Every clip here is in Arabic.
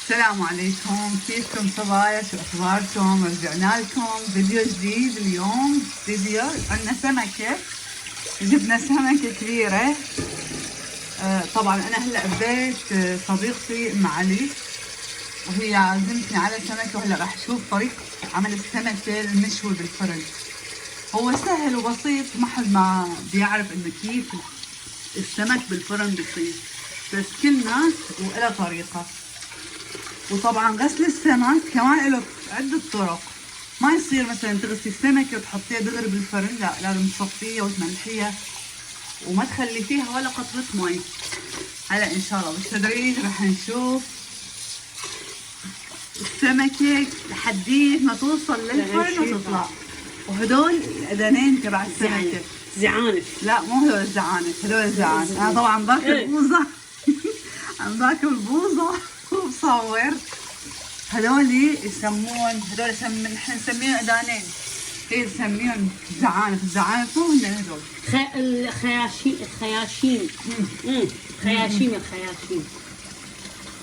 السلام عليكم، كيفكم صبايا؟ شو اخباركم؟ رجعنا لكم فيديو جديد. اليوم فيديو عندنا سمكة، جبنا سمكة كبيرة. طبعا انا هلا ببيت صديقتي ام علي، وهي عازمتني على سمكة، وهلا راح اشوف طريقة عمل السمكة المشوي بالفرن. هو سهل وبسيط، ما حد ما بيعرف انه كيف السمك بالفرن بيصير، بس كل ناس وإلها طريقة. وطبعا غسل السمك كمان له عدة طرق، ما يصير مثلا تغسلي السمكة وتحطيها دغري بالفرن، لا، لازم تصفيها وتملحيها وما تخلي فيها ولا قطرة مي. هلا ان شاء الله بالتدريج رح نشوف السمكة لحديت ما توصل للفرن وتطلع. وهدول الاذانين تبع السمكة زعانف. لا، مو هدول الزعانف، هدول الزعانف. انا طبعا باكل بوظة عم باكل بوظة وبصور. هذول يسمون، نحن نسميهم اذانين، هي تسميهم زعانف. الزعانف مو هن هذول الخياشيم. خياشيم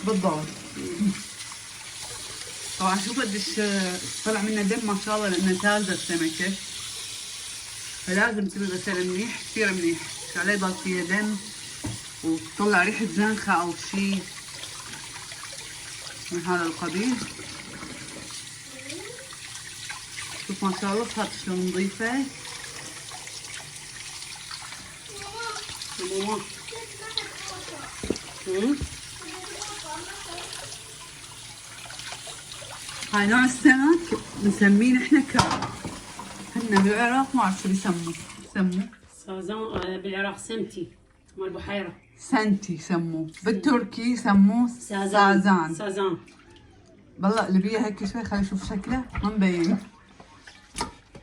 بالضبط. طبعا شوف قديش طلع منها دم ما شاء الله، لانها تازه السمكه، فلازم تنغسل منيح، كثير منيح، مش عليه يضل فيها دم وتطلع ريحه زنخه او شيء من هذا القبيل. شوف ما شاء الله صارت شلون نظيفة. هاي نوع السمك نسميه نحن كرب، هن بالعراق ما اعرف شو بيسموه. سازان بالعراق سمتي، مال البحيرة سنتي يسموه، بالتركي يسموه سازان. بالله اللي بيه هيك شوي، خلي اشوف شكله ما مبين.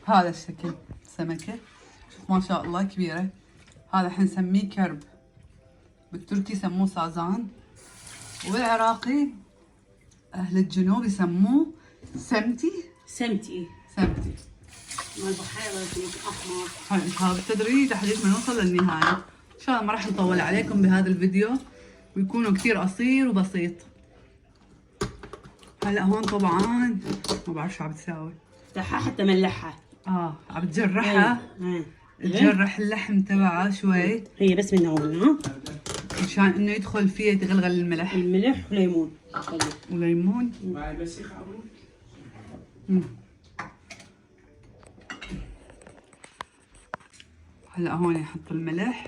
هذا الشكل سمكة، شوف ما شاء الله كبيرة. هذا حنسميه كرب، بالتركي يسموه سازان، وبالعراقي أهل الجنوب يسموه سمتي مال البحيرة أحمر. هذا بالتدريج لحديت ما نوصل للنهاية. إن شاء الله ما راح نطول عليكم بهذا الفيديو، ويكون كثير قصير وبسيط. هلا هون طبعا ما بعرف شو عم بتساوي، افتحها حتى ملحها. عم بتجرحها، تجرح اللحم تبعها شوي، هي بس من هون مشان انه يدخل فيها يتغلغل الملح وليمون. هلا هون يحط الملح.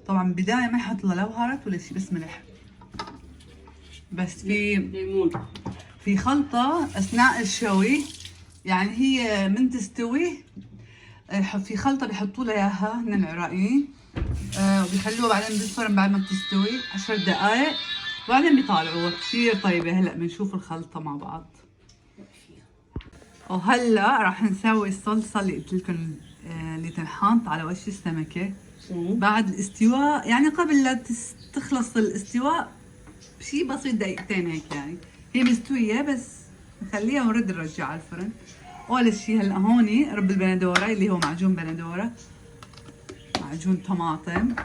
طبعا بداية ما يحط له لا بهارات ولا شيء، بس ملح. بس في خلطة اثناء الشوي، يعني هي من تستوي في خلطة بيحطوا لها اياها هن العراقيين، وبيخلوها بعدين بالفرن بعد ما بتستوي 10 دقائق، وبعدين بيطالعوها. كثير طيبة. هلا بنشوف الخلطة مع بعض. وهلا راح نسوي الصلصة اللي قلت لكم اللي تنحط على وش السمكة بعد الاستواء، يعني قبل لا تخلص الاستواء بشي بسيط، دقيقتين هيك. يعني هي مستوية بس نخليها ونرد نرجعها على الفرن. اول شي هلا هوني رب البندورة اللي هو معجون بندورة، معجون طماطم،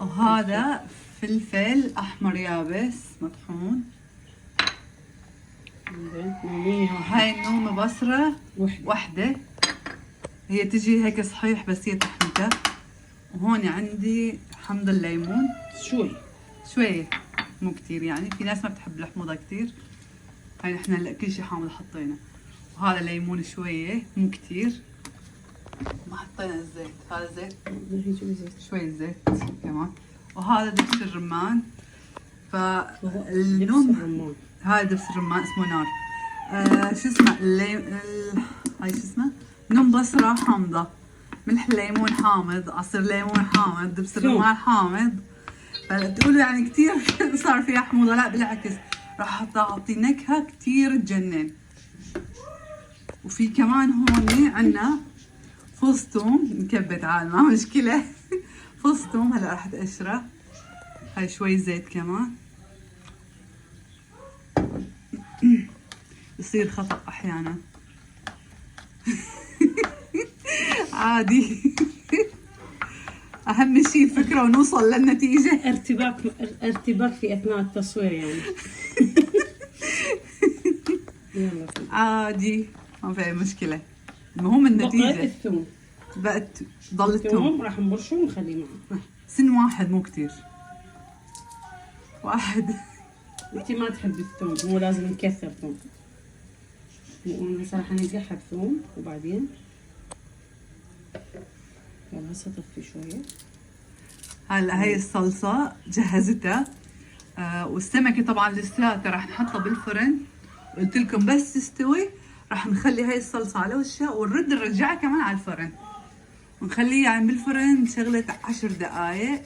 وهذا فلفل احمر يابس مطحون، هاي نومة بصرة وحدة، هي تجي هيك صحيح بس هي تحمتها. وهون عندي حمض الليمون شوية مو كتير، يعني في ناس ما بتحب الحموضة كتير، هاي نحن هلا كل شي حامض حطينا. وهذا ليمون شوية مو كتير، ما حطينا الزيت، هذا زيت شوية زيت كمان. وهذا دبس الرمان، فالنوم هذا دبس الرمان اسمه نار. شو اسمه هاي شو اسمه، نوم بصرة حامضة، ملح الليمون حامض، عصير ليمون حامض، دبس الرمان حامض. فتقولوا يعني كثير صار فيها حموضة، لا بالعكس راح تعطي نكهة كثير تجنن. وفي كمان هون عنا فص ثوم مكبت عاد ما مشكلة فص ثوم هلا راح تقشره. هاي شوي زيت كمان يصير خطأ احيانا. عادي. اهم شيء الفكرة ونوصل للنتيجة. ارتباك في اثناء التصوير يعني. يلا عادي ما في أي مشكلة، المهم بقى النتيجة. الثوم. بقت ضل الثوم الثوم راح نبرشه ونخليه معه. سن واحد مو كتير، واحد. انت ما تحب الثوم، مو لازم نكثر ثوم. هسه راح نقحب ثوم وبعدين يلا هسه طفي شوية. هلا هي الصلصة جهزتها. والسمكة طبعا لساتها راح نحطها بالفرن. قلت لكم بس تستوي راح نخلي هاي الصلصة على وشها ونرد نرجعها كمان على الفرن ونخليها يعني بالفرن شغلة 10 دقايق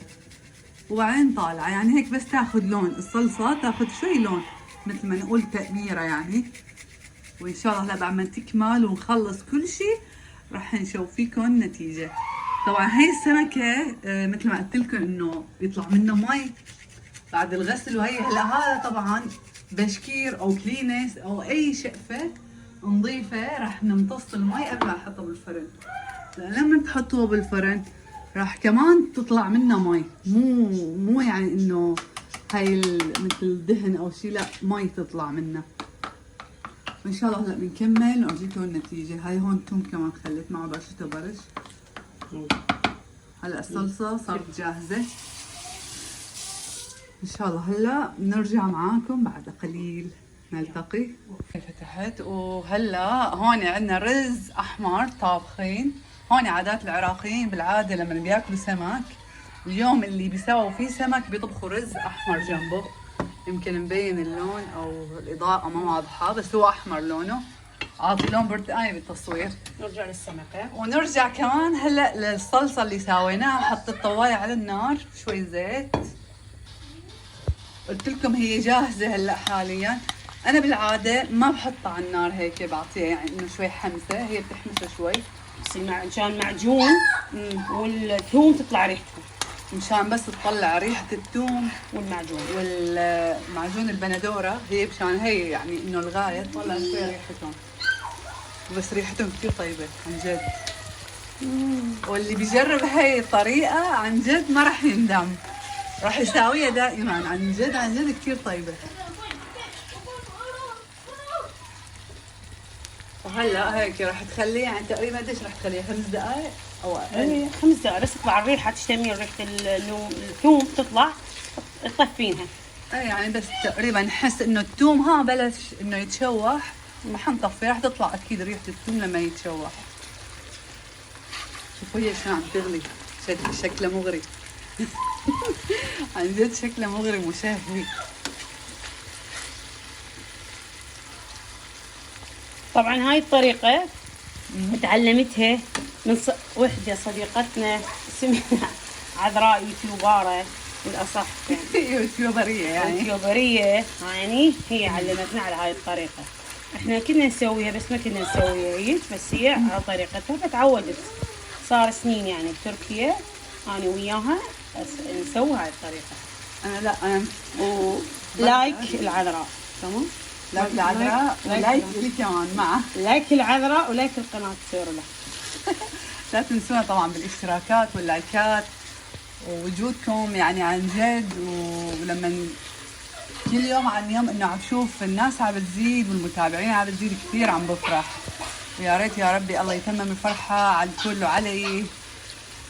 وبعدين طالعة، يعني هيك بس تاخذ لون الصلصة، تاخذ شوي لون مثل ما نقول تأميرة يعني. وإن شاء الله هلا بعد ما تكمل ونخلص كل شيء راح نشوف فيكم النتيجة. طبعا هاي السمكة مثل ما قلت لكم انه بيطلع منه مي بعد الغسل، وهي هلا هذا طبعا بشكير او كلينس او اي شقفة نظيفة راح نمتص المي قبل ما نحطه بالفرن. لما تحطوه بالفرن راح كمان تطلع منه مي، مو يعني انه هاي مثل دهن او شيء، لا مي تطلع منه. وان شاء الله هلا بنكمل واجيكم النتيجة. هاي هون توم كمان خليت معه برشته برش. هلا الصلصة صارت جاهزة. ان شاء الله هلا بنرجع معاكم بعد قليل نلتقي. فتحت وهلا هون عندنا رز احمر طابخين. هون عادات العراقيين بالعاده لما بياكلوا سمك اليوم اللي بيساووا فيه سمك بيطبخوا رز احمر جنبه. يمكن مبين اللون او الاضاءه ما واضحه بس هو احمر لونه، عاطي لون برتقاني بالتصوير. نرجع للسمكة ونرجع كمان هلا للصلصه اللي سويناها. حطيت طوايه على النار شوي زيت. قلت لكم هي جاهزه هلا حاليا. انا بالعاده ما بحطها على النار هيك، بعطيها يعني انه شوي حمسه، هي بتحمسها شوي عشان معجون والثوم تطلع ريحته، مشان بس تطلع ريحه الثوم والمعجون والمعجون البندوره. هي مشان هي يعني انه الغايه تطلع شوي ريحتهم، بس ريحتهم كثير طيبه عن جد. واللي بيجرب هاي الطريقه عن جد ما راح يندم، راح يساويها دائما. عن جد عن جد كثير طيبه. وهلا هيك راح تخليها يعني تقريبا قديش راح تخليها 5 دقائق او اقل؟ ايه 5 دقائق بس تطلع الريحه، تشتمي ريحه الثوم تطلع تطفينها. ايه يعني بس تقريبا نحس انه الثوم ها بلش انه يتشوح رح نطفي، راح تطلع اكيد ريحه الثوم لما يتشوح. شوفوا هي شلون عم تغلي، شكلها مغري. عن جد شكلها مغري وشهي. طبعا هاي الطريقة تعلمتها من وحدة صديقتنا اسمها عذراء يوتيوبارة بالأصح يعني. يوتيوبرية يعني. يوتيوبرية يعني هي علمتنا على هاي الطريقة. احنا كنا نسويها بس ما كنا نسويها هيك، بس هي على طريقتها فتعودت. صار سنين يعني بتركيا انا وياها نسوي هاي الطريقة. انا لا انا لايك العذراء تمام. لايك العذراء ولايك لي كمان معه. لايك العذراء ولايك القناة تصير له. لا تنسونا طبعا بالاشتراكات واللايكات ووجودكم يعني عن جد. ولما كل يوم عن يوم انه عم شوف الناس عم بتزيد والمتابعين عم بتزيد كثير عم بفرح. ويا ريت يا ربي الله يتمم الفرحة على الكل وعلي.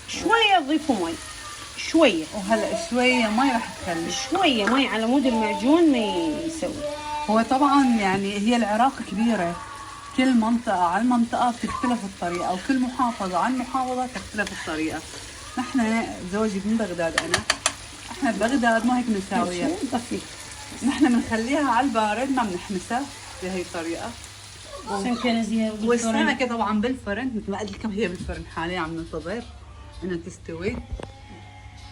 شوية تضيفوا مي شوية، وهلا شوية مي راح تخلي شوية مي على مود المعجون ما يسوي. هو طبعا يعني هي العراق كبيرة، كل منطقة عن منطقة بتختلف الطريقة وكل محافظة عن محافظة تختلف الطريقة. نحن زوجي من بغداد، احنا ببغداد ما هيك بنساويها. نحن بنخليها على البارد ما بنحمسها بهي الطريقة. والسمكة طبعا بالفرن مثل ما قلت لكم هي بالفرن حاليا عم ننتظر انها تستوي.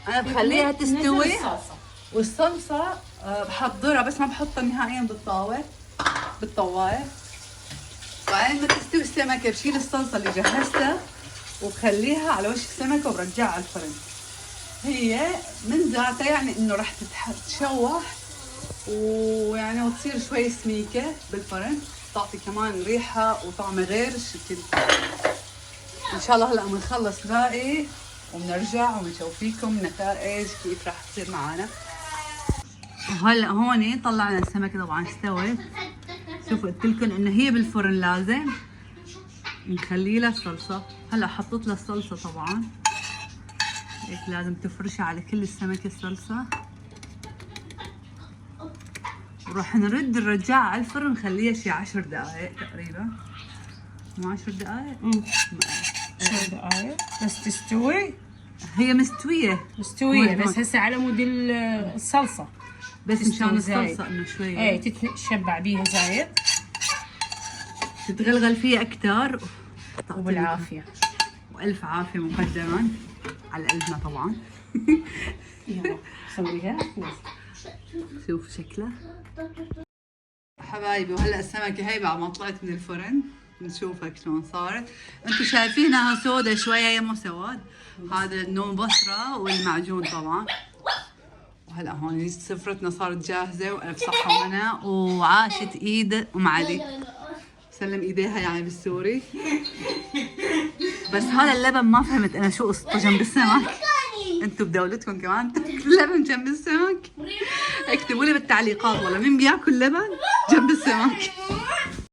انا بخليها تستوي والصلصة بحضرها بس ما بحطها نهائيا بالطواية. وبعدين ما تستوي السمكة بشيل الصلصة اللي جهزتها وبخليها على وش السمكة وبرجعها على الفرن. هي من ذاتها يعني انه راح تتشوح ويعني وتصير شوي سميكة بالفرن، تعطي كمان ريحة وطعم غير الشكل. ان شاء الله هلا بنخلص باقي وبنرجع وبنشوفيكم نتائج كيف راح تصير معنا. وهلا هون طلعنا السمكة طبعا استوت. شوفوا قلت لكم انه هي بالفرن لازم نخلي لها الصلصة. هلا حطيت لها الصلصة طبعا، هيك لازم تفرشها على كل السمكة الصلصة. وراح نرجعها على الفرن نخليها شي 10 دقائق تقريبا. مو 10 دقائق؟ 10 دقائق بس تستوي. هي مستوية بس هسه على مود الصلصة، بس مشان زايد. الصلصة انه شوية ايه تتشبع بيها زايد تتغلغل فيها اكثر. وبالعافية. والف عافية مقدما على قلبنا طبعا. يلا سويها. شوف شكلها حبايبي. وهلا السمكة هي بعد ما طلعت من الفرن نشوفها شلون صارت. انتم شايفينها سودا شوية، هي مو سواد، هذا النوم بصرة والمعجون طبعا. وهلا هون سفرتنا صارت جاهزة والف صحة وهنا. وعاشت ايد ام علي، سلم ايديها يعني بالسوري. بس هذا اللبن ما فهمت انا شو قصته جنب السمك. انتم بدولتكم كمان تاكلوا لبن جنب السمك؟ اكتبوا لي بالتعليقات والله مين بياكل لبن جنب السمك.